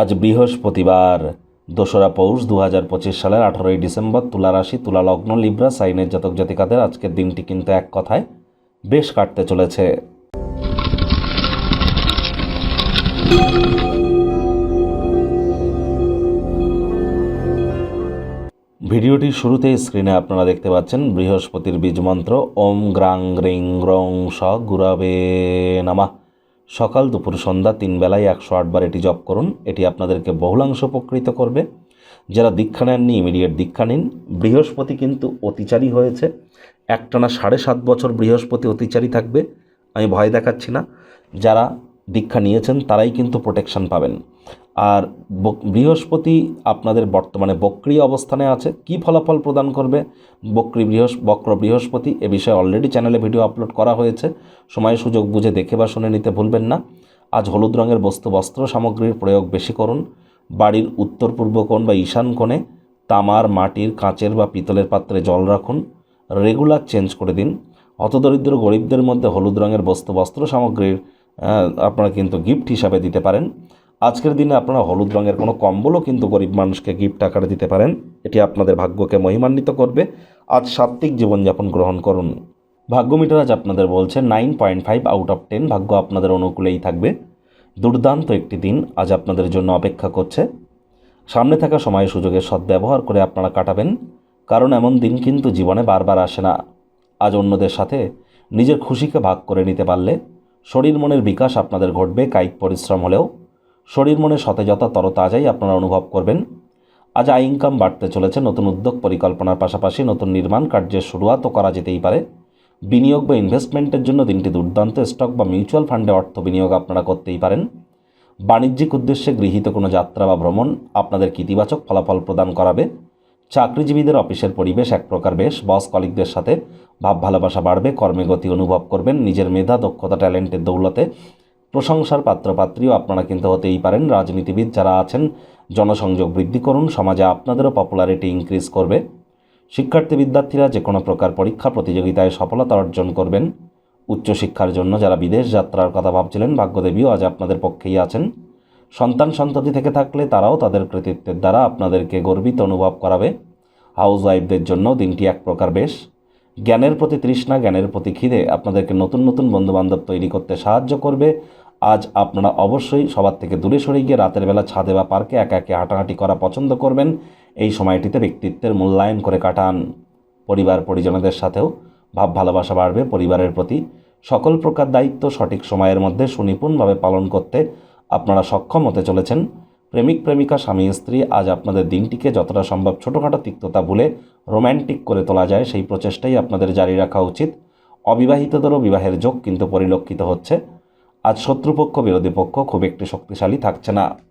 আজ বৃহস্পতিবার ২রা পৌষ ২০২৫ সালের ১৮ই ডিসেম্বর। তুলা রাশি, তুলা লগ্ন, লিব্রা সাইনের জাতক জাতিকাদের আজকের দিনটি কিন্তু এক কথায় বেশ কাটতে চলেছে। ভিডিওটির শুরুতেই স্ক্রিনে আপনারা দেখতে পাচ্ছেন বৃহস্পতির বীজ মন্ত্র ওম গ্রাং গ্রিং গ্রং স গুরাবে নমঃ। সকাল দুপুর সন্ধ্যা ৩ বেলায় ১০৮ বার এটি জপ করুন। এটি আপনাদেরকে বহুলাংশ উপকৃত করবে। যারা দীক্ষা নেননি ইমিডিয়েট দীক্ষা নিন। বৃহস্পতি কিন্তু অতিচারী হয়েছে, একটানা ৭.৫ বছর বৃহস্পতি অতিচারী থাকবে। আমি ভয় দেখাচ্ছি না, যারা দীক্ষা নিয়েছেন তারাই কিন্তু প্রোটেকশন পাবেন। আর বৃহস্পতি আপনাদের বর্তমানে বক্রী অবস্থানে আছে। কি ফলাফল প্রদান করবে বক্র বৃহস্পতি এ বিষয়ে অলরেডি চ্যানেলে ভিডিও আপলোড করা হয়েছে। সময় সুযোগ বুঝে দেখে বা শুনে নিতে ভুলবেন না। আজ হলুদ রঙের বস্ত্র সামগ্রীর প্রয়োগ বেশি করুন। বাড়ির উত্তর পূর্ব কোণ বা ঈশান কোণে তামার, মাটির, কাঁচের বা পিতলের পাত্রে জল রাখুন। রেগুলার চেঞ্জ করে দিন। হতদরিদ্র গরিবদের মধ্যে হলুদ রঙের বস্ত্র সামগ্রীর আপনারা কিন্তু গিফট হিসাবে দিতে পারেন। আজকের দিনে আপনারা হলুদ রঙের কোনো কম্বলও কিন্তু গরিব মানুষকে গিফট আকারে দিতে পারেন। এটি আপনাদের ভাগ্যকে মহিমান্বিত করবে। আজ সাত্ত্বিক জীবনযাপন গ্রহণ করুন। ভাগ্য মিটার আজ আপনাদের বলছে 9.5 আউট অফ 10। ভাগ্য আপনাদের অনুকূলেই থাকবে। দুর্দান্ত একটি দিন আজ আপনাদের জন্য অপেক্ষা করছে। সামনে থাকা সময় সুযোগের সদ্ব্যবহার করে আপনারা কাটাবেন, কারণ এমন দিন কিন্তু জীবনে বারবার আসে না। আজ অন্যদের সাথে নিজের খুশিকে ভাগ করে নিতে পারলে শরীর মনের বিকাশ আপনাদের ঘটবে। কায়িক পরিশ্রম হলেও শরীর মনে সতেজতা তরতাজাই আপনারা অনুভব করবেন। আজ আয় ইনকাম বাড়তে চলেছে। নতুন উদ্যোগ পরিকল্পনার পাশাপাশি নতুন নির্মাণ কার্যের শুরুয়াতও করা যেতেই পারে। বিনিয়োগ বা ইনভেস্টমেন্টের জন্য দিনটি দুর্দান্ত। স্টক বা মিউচুয়াল ফান্ডে অর্থ বিনিয়োগ আপনারা করতেই পারেন। বাণিজ্যিক উদ্দেশ্যে গৃহীত কোনো যাত্রা বা ভ্রমণ আপনাদের ইতিবাচক ফলাফল প্রদান করাবে। চাকরিজীবীদের অফিসের পরিবেশ এক প্রকার বেশ। বস কলিগদের সাথে ভাব ভালোবাসা বাড়বে। কর্মে গতি অনুভব করবেন। নিজের মেধা, দক্ষতা, ট্যালেন্টের দৌলতে প্রশংসার পাত্রপাত্রীও আপনারা কিন্তু হতেই পারেন। রাজনীতিবিদ যারা আছেন জনসংযোগ বৃদ্ধি করুন। সমাজে আপনাদেরও পপুলারিটি ইনক্রিজ করবে। শিক্ষার্থী বিদ্যার্থীরা যে কোনো প্রকার পরীক্ষা প্রতিযোগিতায় সফলতা অর্জন করবেন। উচ্চশিক্ষার জন্য যারা বিদেশ যাত্রার কথা ভাবছিলেন, ভাগ্যদেবীও আজ আপনাদের পক্ষেই আছেন। সন্তান সন্ততি থেকে থাকলে তারাও তাদের কৃতিত্বের দ্বারা আপনাদেরকে গর্বিত অনুভব করাবে। হাউস ওয়াইফদের জন্য দিনটি এক প্রকার বেশ। জ্ঞানের প্রতি তৃষ্ণা, জ্ঞানের প্রতি খিদে আপনাদেরকে নতুন নতুন বন্ধুবান্ধব তৈরি করতে সাহায্য করবে। আজ আপনারা অবশ্যই সবার থেকে দূরে সরে গিয়ে রাতের বেলা ছাদে বা পার্কে একা একে হাঁটাহাঁটি করা পছন্দ করবেন। এই সময়টিতে ব্যক্তিত্বের মূল্যায়ন করে কাটান। পরিবার পরিজনদের সাথেও ভাব ভালোবাসা বাড়বে। পরিবারের প্রতি সকল প্রকার দায়িত্ব সঠিক সময়ের মধ্যে সুনিপুণভাবে পালন করতে আপনারা সক্ষম হতে চলেছেন। প্রেমিক প্রেমিকা, স্বামী স্ত্রী আজ আপনাদের দিনটিকে যতটা সম্ভব ছোটোখাটো তিক্ততা ভুলে রোম্যান্টিক করে তোলা যায় সেই প্রচেষ্টাই আপনাদের জারি রাখা উচিত। অবিবাহিতদেরও বিবাহের যোগ কিন্তু পরিলক্ষিত হচ্ছে। আজ শত্রুপক্ষ বিরোধী পক্ষ খুব একটি শক্তিশালী থাকছে না।